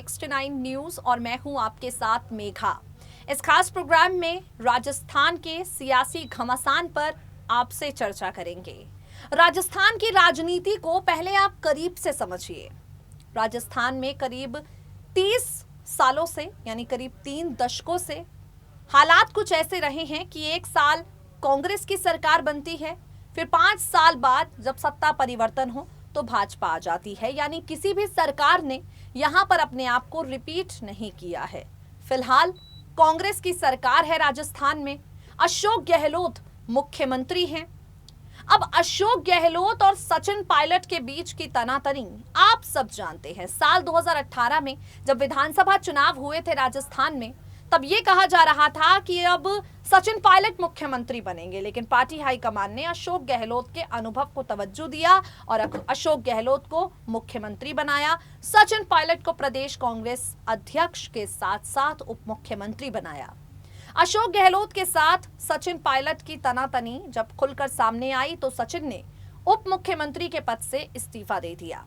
69 news और मैं हूं आपके साथ मेघा। इस खास प्रोग्राम में राजस्थान के सियासी घमासान पर आपसे चर्चा करेंगे। राजस्थान की राजनीति को पहले आप करीब से समझिए। राजस्थान में करीब 30 सालों से यानी करीब 3 दशकों से हालात कुछ ऐसे रहे हैं कि एक साल कांग्रेस की सरकार बनती है, फिर 5 साल बाद जब सत्ता परिवर्तन हो तो भाजपा आ जाती है। यानी किसी भी सरकार ने यहां पर अपने आप को रिपीट नहीं किया है। फिलहाल कांग्रेस की सरकार है राजस्थान में। अशोक गहलोत मुख्यमंत्री हैं। अब अशोक गहलोत और सचिन पायलट के बीच की तनातनी आप सब जानते हैं। साल 2018 में जब विधानसभा चुनाव हुए थे राजस्थान में, तब ये कहा जा रहा था कि अब सचिन पायलट मुख्यमंत्री बनेंगे, लेकिन पार्टी हाईकमान ने अशोक गहलोत के अनुभव को तवज्जो दिया और अशोक गहलोत को मुख्यमंत्री बनाया। सचिन पायलट को प्रदेश कांग्रेस अध्यक्ष के साथ साथ उप मुख्यमंत्री बनाया। अशोक गहलोत के साथ सचिन पायलट की तनातनी जब खुलकर सामने आई तो सचिन ने उप मुख्यमंत्री के पद से इस्तीफा दे दिया।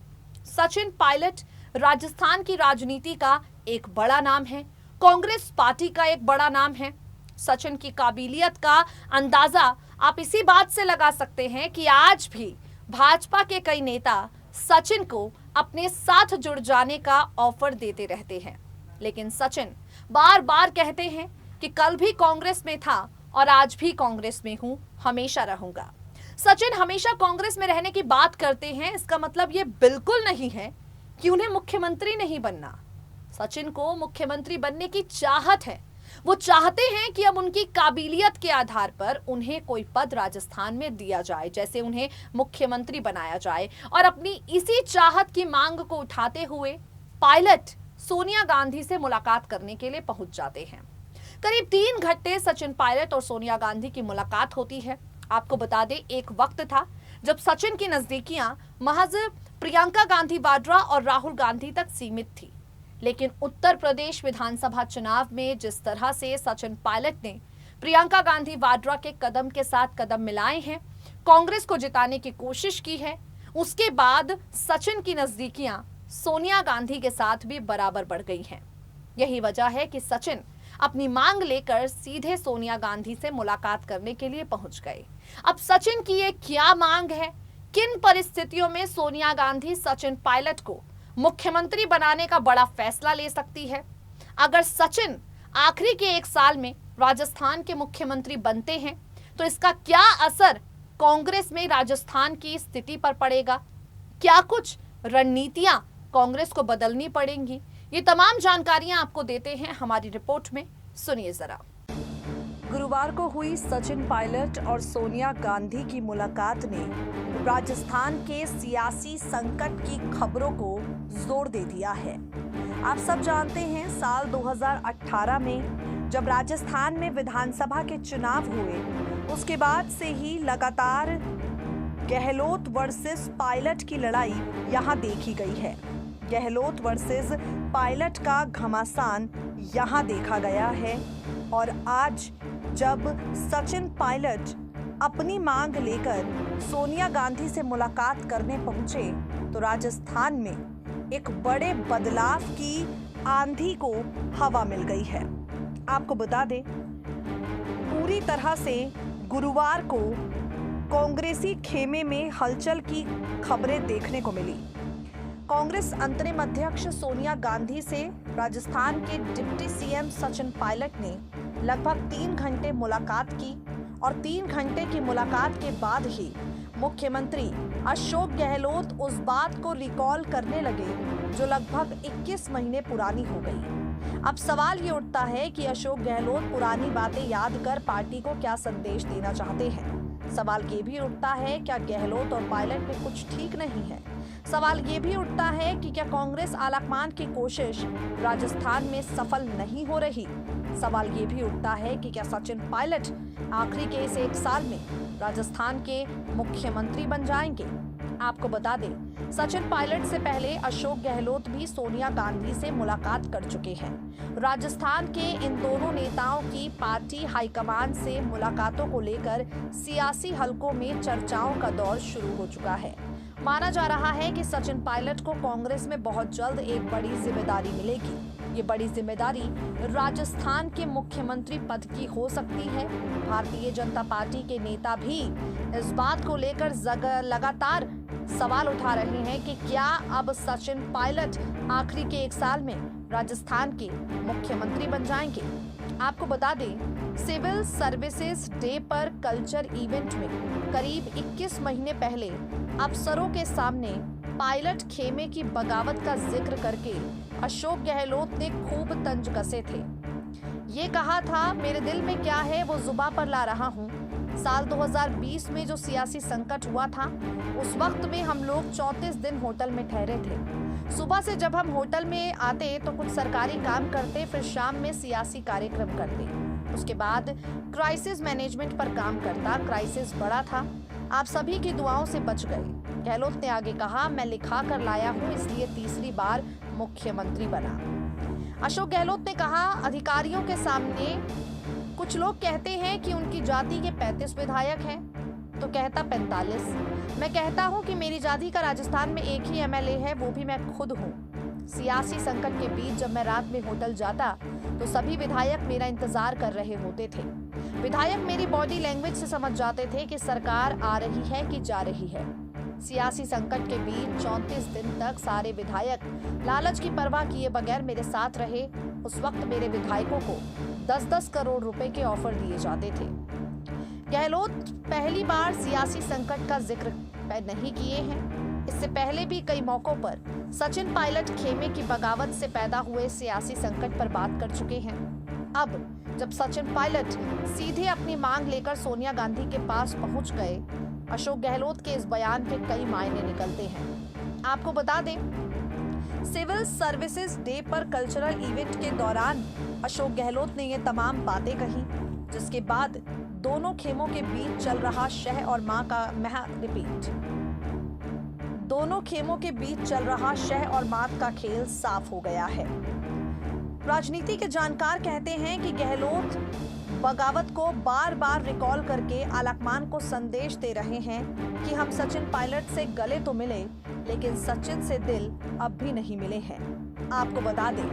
सचिन पायलट राजस्थान की राजनीति का एक बड़ा नाम है, कांग्रेस पार्टी का एक बड़ा नाम है। सचिन की काबिलियत का अंदाजा आप इसी बात से लगा सकते हैं कि आज भी भाजपा के कई नेता सचिन को अपने साथ जुड़ जाने का ऑफर देते रहते हैं, लेकिन सचिन बार बार कहते हैं कि कल भी कांग्रेस में था और आज भी कांग्रेस में हूं, हमेशा रहूंगा। सचिन हमेशा कांग्रेस में रहने की बात करते हैं, इसका मतलब ये बिल्कुल नहीं है कि उन्हें मुख्यमंत्री नहीं बनना। सचिन को मुख्यमंत्री बनने की चाहत है। वो चाहते हैं कि अब उनकी काबिलियत के आधार पर उन्हें कोई पद राजस्थान में दिया जाए, जैसे उन्हें मुख्यमंत्री बनाया जाए। और अपनी इसी चाहत की मांग को उठाते हुए पायलट सोनिया गांधी से मुलाकात करने के लिए पहुंच जाते हैं। करीब 3 घंटे सचिन पायलट और सोनिया गांधी की मुलाकात होती है। आपको बता दें, एक वक्त था जब सचिन की नजदीकियां महज प्रियंका गांधी वाड्रा और राहुल गांधी तक सीमित थी, लेकिन उत्तर प्रदेश विधानसभा चुनाव में जिस तरह से सचिन पायलट ने प्रियंका गांधी वाड्रा के कदम के साथ कदम मिलाए हैं, कांग्रेस को जिताने की कोशिश की है, उसके बाद सचिन की नजदीकियां सोनिया गांधी के साथ भी बराबर बढ़ गई हैं। यही वजह है कि सचिन अपनी मांग लेकर सीधे सोनिया गांधी से मुलाकात करने के लिए पहुंच गए। अब सचिन की ये क्या मांग है, किन परिस्थितियों में सोनिया गांधी सचिन पायलट को मुख्यमंत्री बनाने का बड़ा फैसला ले सकती है? अगर सचिन आखिरी के 1 साल में राजस्थान के मुख्यमंत्री बनते हैं तो इसका क्या असर कांग्रेस में राजस्थान की स्थिति पर पड़ेगा? क्या कुछ रणनीतियां कांग्रेस को बदलनी पड़ेंगी? ये तमाम जानकारियां आपको देते हैं हमारी रिपोर्ट में, सुनिए जरा। गुरुवार को हुई सचिन पायलट और सोनिया गांधी की मुलाकात ने राजस्थान के सियासी संकट की खबरों को जोर दे दिया है। आप सब जानते हैं, साल 2018 में जब राजस्थान में विधानसभा के चुनाव हुए, उसके बाद से ही लगातार गहलोत वर्सेस पायलट की लड़ाई यहां देखी गई है। गहलोत वर्सेस पायलट का घमासान यहां देखा गया है और आज जब सचिन पायलट अपनी मांग लेकर सोनिया गांधी से मुलाकात करने पहुंचे तो राजस्थान में एक बड़े बदलाव की आंधी को हवा मिल गई है। आपको बता दें, पूरी तरह से गुरुवार को कांग्रेसी खेमे में हलचल की खबरें देखने को मिली। कांग्रेस अंतरिम अध्यक्ष सोनिया गांधी से राजस्थान के डिप्टी सीएम सचिन पायलट ने लगभग 3 घंटे मुलाकात की और 3 घंटे की मुलाकात के बाद ही मुख्यमंत्री अशोक गहलोत उस बात को रिकॉल करने लगे जो लगभग 21 महीने पुरानी हो गई। अब सवाल ये उठता है कि अशोक गहलोत पुरानी बातें याद कर पार्टी को क्या संदेश देना चाहते हैं। सवाल ये भी उठता है, क्या गहलोत और पायलट में कुछ ठीक नहीं है? सवाल ये भी उठता है कि क्या कांग्रेस आलाकमान की कोशिश राजस्थान में सफल नहीं हो रही? सवाल ये भी उठता है कि क्या सचिन पायलट आखिरी के इस 1 साल में राजस्थान के मुख्यमंत्री बन जाएंगे? आपको बता दें, सचिन पायलट से पहले अशोक गहलोत भी सोनिया गांधी से मुलाकात कर चुके हैं। राजस्थान के इन दोनों नेताओं की पार्टी हाईकमान से मुलाकातों को लेकर सियासी हलकों में चर्चाओं का दौर शुरू हो चुका है। माना जा रहा है कि सचिन पायलट को कांग्रेस में बहुत जल्द एक बड़ी जिम्मेदारी मिलेगी। ये बड़ी जिम्मेदारी राजस्थान के मुख्यमंत्री पद की हो सकती है। भारतीय जनता पार्टी के नेता भी इस बात को लेकर लगातार सवाल उठा रहे हैं कि क्या अब सचिन पायलट आखिरी के 1 साल में राजस्थान के मुख्यमंत्री बन जाएंगे। आपको बता दें, सिविल सर्विसेज डे पर कल्चर इवेंट में करीब 21 महीने पहले अफसरों के सामने पायलट खेमे की बगावत का जिक्र करके अशोक गहलोत ने खूब तंज कसे थे। ये कहा था, मेरे दिल में क्या है वो जुबां पर ला रहा हूँ। साल 2020 में जो सियासी संकट हुआ था, उस वक्त में हम लोग 34 दिन होटल में ठहरे थे। सुबह से जब हम होटल में आते तो कुछ सरकारी काम करते, फिर शाम में सियासी कार्यक्रम करते। उसके बाद क्राइसिस मैनेजमेंट पर काम करता। क्राइसिस बड़ा था, आप सभी की दुआओं से बच गए। गहलोत ने आगे कहा, मैं लिखा कर लाया हूँ, इसलिए तीसरी बार मुख्यमंत्री बना। अशोक गहलोत ने कहा, अधिकारियों के सामने कुछ लोग कहते हैं कि उनकी जाति के 35 विधायक हैं, तो कहता 45। मैं कहता हूं कि मेरी जाति का राजस्थान में एक ही एमएलए है, वो भी मैं खुद हूं। सियासी संकट के बीच जब मैं रात में होटल जाता तो सभी विधायक मेरा इंतजार कर रहे होते थे। विधायक मेरी बॉडी लैंग्वेज से समझ जाते थे कि सरकार आ रही है कि जा रही है। सियासी संकट के बीच 34 दिन तक सारे विधायक लालच की परवाह किए बगैर मेरे साथ रहे। उस वक्त मेरे विधायकों को 10-10 करोड़ रुपए के ऑफर दिए जाते थे। गहलोत पहली बार सियासी संकट का जिक्र नहीं किए हैं। इससे पहले भी कई मौकों पर सचिन पायलट खेमे की बगावत से पैदा हुए सियासी संकट पर बात कर चुके हैं। अब जब सचिन पायलट सीधे अपनी मांग लेकर सोनिया गांधी के पास पहुंच गए, अशोक गहलोत के इस बयान के कई मायने निकलते हैं। आपको बता दें, सिविल सर्विसेज डे पर कल्चरल इवेंट के दौरान अशोक गहलोत ने ये तमाम बातें कही, जिसके बाद दोनों खेमों के बीच चल रहा शह और मां का दोनों खेमों के बीच चल रहा शह और मात का खेल साफ हो गया है। राजनीति के जानकार कहते हैं कि गहलोत बगावत को बार बार रिकॉल करके आलकमान को संदेश दे रहे हैं कि हम सचिन पायलट से गले तो मिले, लेकिन सचिन से दिल अब भी नहीं मिले हैं। आपको बता दें,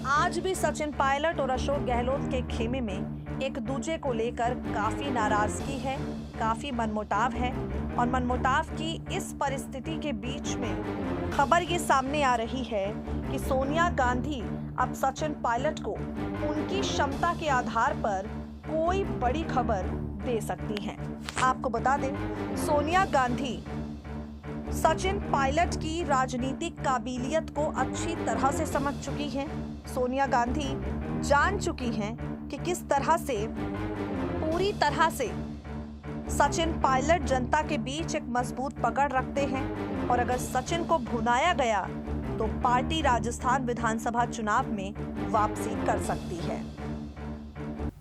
आज भी सचिन पायलट और अशोक गहलोत के खेमे में एक दूसरे को लेकर काफी नाराजगी है, काफी मनमुटाव है। और मनमुटाव की इस परिस्थिति के बीच में खबर ये सामने आ रही है कि सोनिया गांधी अब सचिन पायलट को उनकी क्षमता के आधार पर कोई बड़ी खबर दे सकती हैं। आपको बता दें, सोनिया गांधी सचिन पायलट की राजनीतिक काबिलियत को अच्छी तरह से समझ चुकी हैं। सोनिया गांधी जान चुकी हैं कि किस तरह से पूरी तरह से सचिन पायलट जनता के बीच एक मजबूत पकड़ रखते हैं, और अगर सचिन को भुनाया गया तो पार्टी राजस्थान विधानसभा चुनाव में वापसी कर सकती है।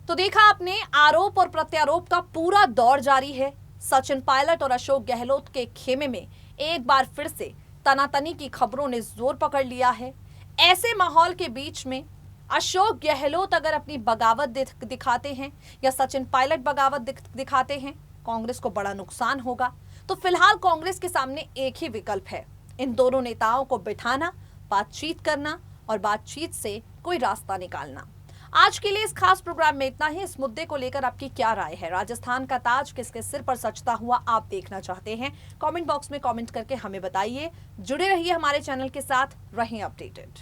तो देखा आपने, आरोप और प्रत्यारोप का पूरा दौर जारी है। सचिन पायलट और अशोक गहलोत के खेमे में एक बार फिर से तनातनी की खबरों ने जोर पकड़ लिया है। ऐसे माहौल के बीच में अशोक गहलोत अगर अपनी बगावत दिखाते हैं या सचिन पायलट बगावत दिखाते हैं, कांग्रेस को बड़ा नुकसान होगा। तो फिलहाल कांग्रेस के सामने एक ही विकल्प है, इन दोनों नेताओं को बिठाना, बातचीत करना और बातचीत से कोई रास्ता निकालना। आज के लिए इस खास प्रोग्राम में इतना ही। इस मुद्दे को लेकर आपकी क्या राय है? राजस्थान का ताज किसके सिर पर सजता हुआ आप देखना चाहते हैं? कमेंट बॉक्स में कमेंट करके हमें बताइए। जुड़े रहिए हमारे चैनल के साथ, रहें अपडेटेड।